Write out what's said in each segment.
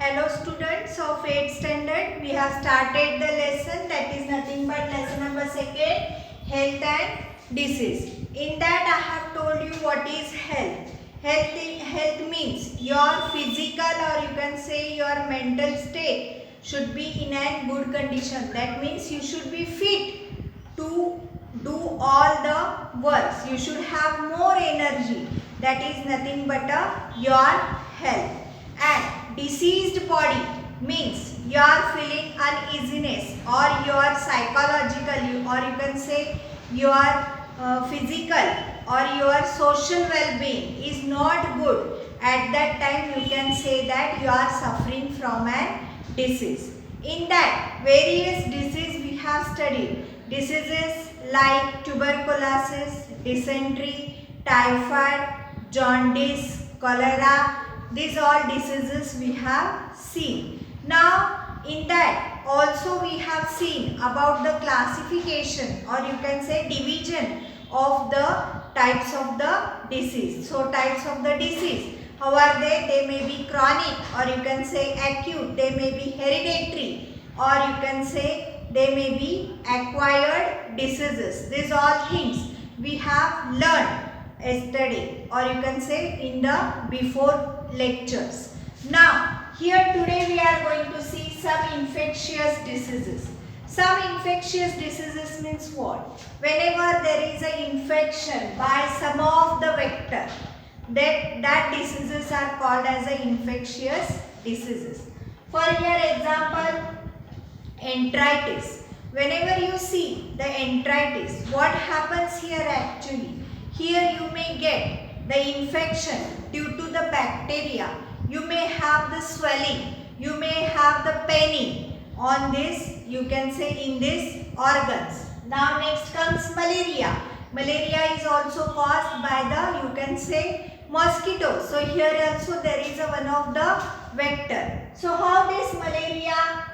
Hello students of 8th standard. We have started the lesson that is nothing but lesson number 2, health and disease. In that I have told you what is health. Health means your physical or you can say your mental state should be in a good condition. That means you should be fit to do all the works. You should have more energy. That is nothing but your health. And diseased body means you are feeling uneasiness or your psychological or you can say your physical or your social well-being is not good. At that time you can say that you are suffering from a disease. In that various diseases we have studied. Diseases like tuberculosis, dysentery, typhoid, jaundice, cholera. These all diseases we have seen. Now in that also we have seen about the classification or you can say division of the types of the disease. So types of the disease, how are they? They may be chronic or you can say acute, they may be hereditary or you can say they may be acquired diseases. These all things we have learned yesterday or you can say in the before lectures. Now here today we are going to see some infectious diseases. Some infectious diseases means what? Whenever there is an infection by some of the vector, that diseases are called as a infectious diseases. For here example, enteritis. Whenever you see the enteritis, what happens here actually? Here you may get the infection due to the bacteria. You may have the swelling. You may have the paining on this, you can say in these organs. Now next comes malaria. Malaria is also caused by the, you can say, mosquitoes. So here also there is a one of the vector. So how this malaria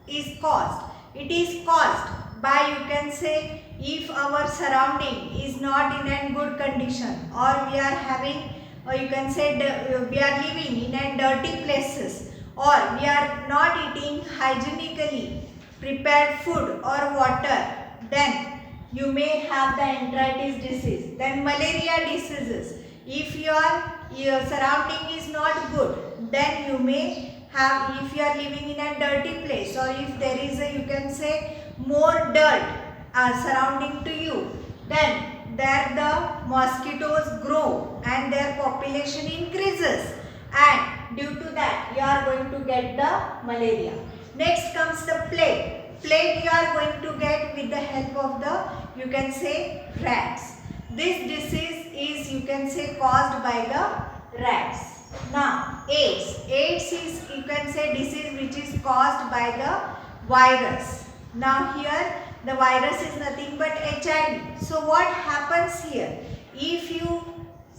is caused? It is caused by, you can say, if our surrounding is not in a good condition or we are having or you can say we are living in a dirty places or we are not eating hygienically prepared food or water, then you may have the enteritis disease. Then malaria diseases. If your surrounding is not good, then you may have, if you are living in a dirty place or if there is a, you can say, more dirt surrounding to you, then there the mosquitoes grow and their population increases, and due to that you are going to get the malaria. Next comes the plague. Plague you are going to get with the help of the, you can say, rats. This disease is, you can say, caused by the rats. Now AIDS. AIDS is, you can say, disease which is caused by the virus. Now here the virus is nothing but HIV. So what happens here? If you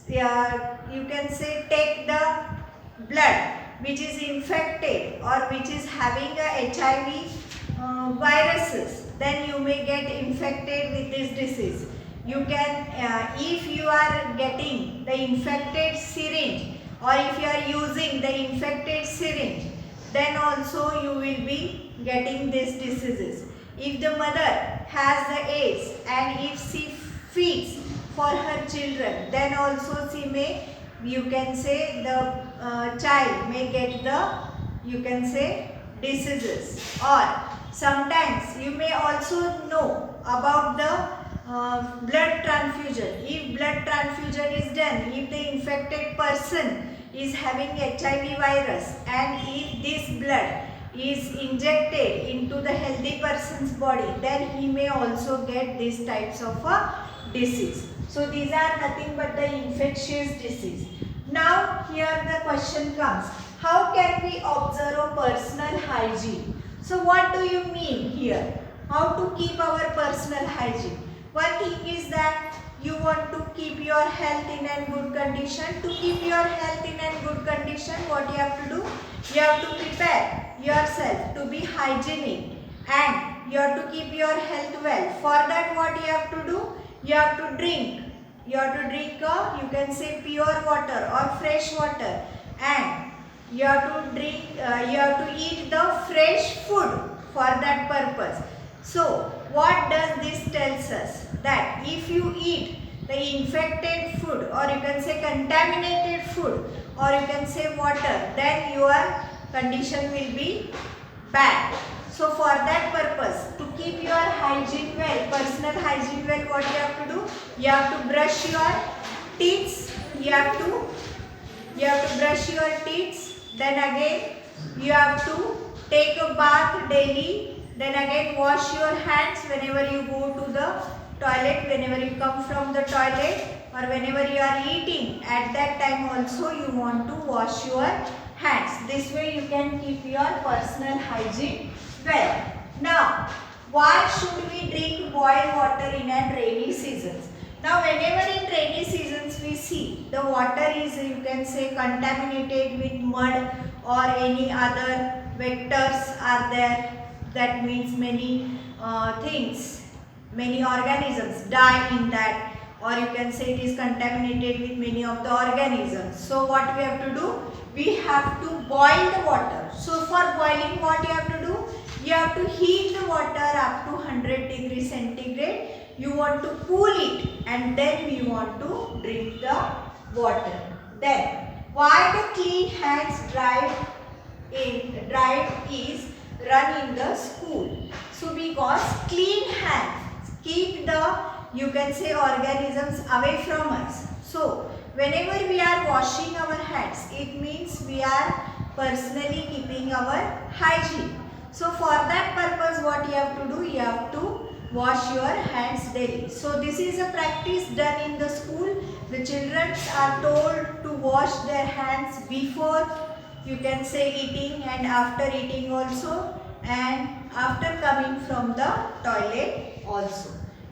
can say take the blood which is infected or which is having a HIV viruses, then you may get infected with this disease. You can, if you are getting the infected syringe or if you are using the infected syringe, then also you will be getting these diseases. If the mother has the AIDS and if she feeds for her children, then also she may, you can say, the child may get the, you can say, diseases. Or sometimes you may also know about the blood transfusion. If blood transfusion is done, if the infected person is having HIV virus and if this blood is injected into the healthy person's body, then he may also get these types of a disease. So these are nothing but the infectious disease. Now here the question comes, how can we observe personal hygiene? So what do you mean here? How to keep our personal hygiene? One thing is that you want to keep your health in a good condition. To keep your health in a good condition, what you have to do? You have to prepare yourself to be hygienic and you have to keep your health well. For that what you have to do? You have to drink. You have to drink, you can say, pure water or fresh water, and You have to drink, you have to eat the fresh food for that purpose. So what does this tells us? That if you eat the infected food, or you can say contaminated food, or you can say water, then your condition will be bad. So for that purpose, to keep your hygiene well, personal hygiene well, what you have to do? You have to brush your teeth. You have to brush your teeth. Then again you have to take a bath daily. Then again wash your hands whenever you go to the toilet, whenever you come from the toilet, or whenever you are eating. At that time also you want to wash your hands. This way you can keep your personal hygiene well. Now, why should we drink boiled water in a rainy seasons? Now, whenever in rainy seasons we see the water is, you can say, contaminated with mud or any other vectors are there. That means many things, many organisms die in that, or you can say it is contaminated with many of the organisms. So what we have to do? We have to boil the water. So for boiling, what you have to do? You have to heat the water up to 100 degrees centigrade. You want to cool it, and then we want to drink the water. Then why the clean hands drive is run in the school? So because clean hands keep the, you can say, organisms away from us. So whenever we are washing our hands, it means we are personally keeping our hygiene. So for that purpose, what you have to do? You have to wash your hands daily. So this is a practice done in the school. The children are told to wash their hands before, you can say, eating, and after eating also, and after coming from the toilet also.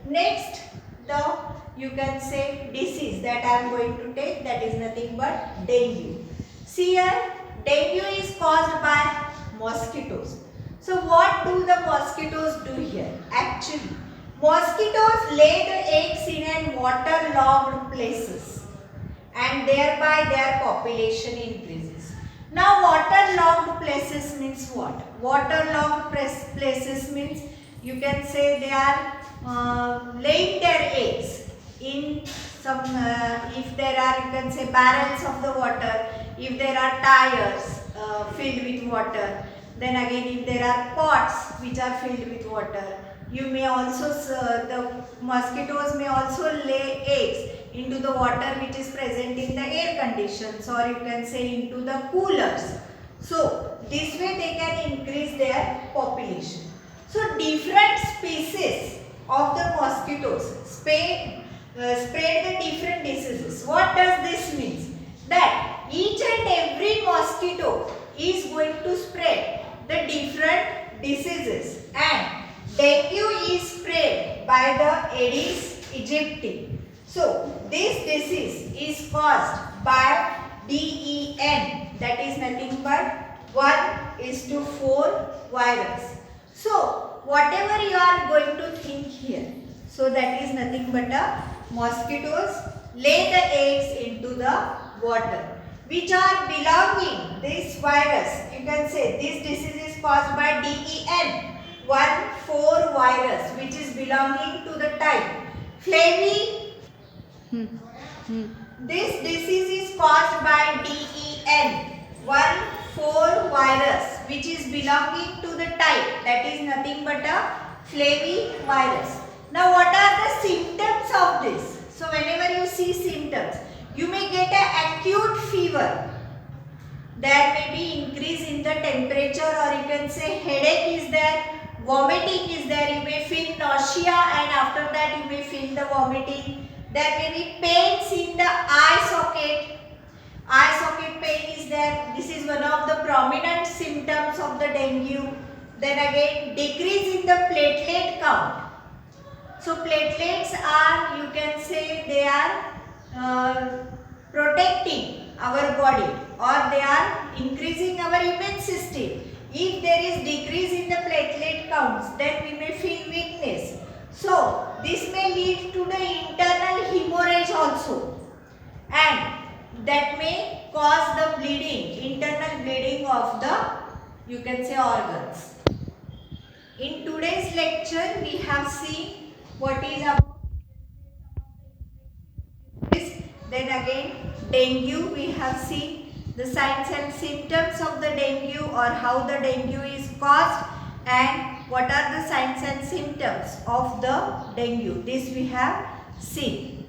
Next, the, you can say, disease that I am going to take, that is nothing but dengue. See here, dengue is caused by mosquitoes. So what do the mosquitoes do here? Actually, mosquitoes lay the eggs in waterlogged places, and thereby their population increases. Now waterlogged places means what? Waterlogged places means, you can say, they are laying their eggs in some, if there are, you can say, barrels of the water, if there are tires filled with water, then again if there are pots which are filled with water, you may also, the mosquitoes may also lay eggs into the water which is present in the air conditions, or you can say into the coolers. So this way they can increase their population. So different species of the mosquitoes spread the different diseases. What does this mean? That each and every mosquito is going to spread the different diseases, and dengue is spread by the Aedes aegypti. So this disease is caused by DEN, that is nothing but 1:4 virus. So whatever you are going to think here, so that is nothing but mosquitoes lay the eggs into the water, which are belonging, this virus, you can say this disease is caused by DEN 1:4 virus, which is belonging to the type Flavi. This disease is caused by DEN 1:4 virus, which is belonging to the type, that is nothing but a flavivirus. Now what are the symptoms of this? So whenever you see symptoms, you may get an acute fever. There may be increase in the temperature, or you can say headache is there, vomiting is there, you may feel nausea, and after that you may feel the vomiting. There may be pains in the eye socket. Eye socket pain is there. This is one of the prominent symptoms of the dengue. Then again, decrease in the platelet count. So platelets are, you can say, they are protecting our body, or they are increasing our immune system. If there is decrease in the platelet counts, then we may feel weakness. So this may lead to the internal hemorrhage also. And that may cause the bleeding, internal bleeding of the, you can say, organs. In today's lecture, we have seen what is about this. Then again, dengue, we have seen the signs and symptoms of the dengue or how the dengue is caused and what are the signs and symptoms of the dengue. This we have seen.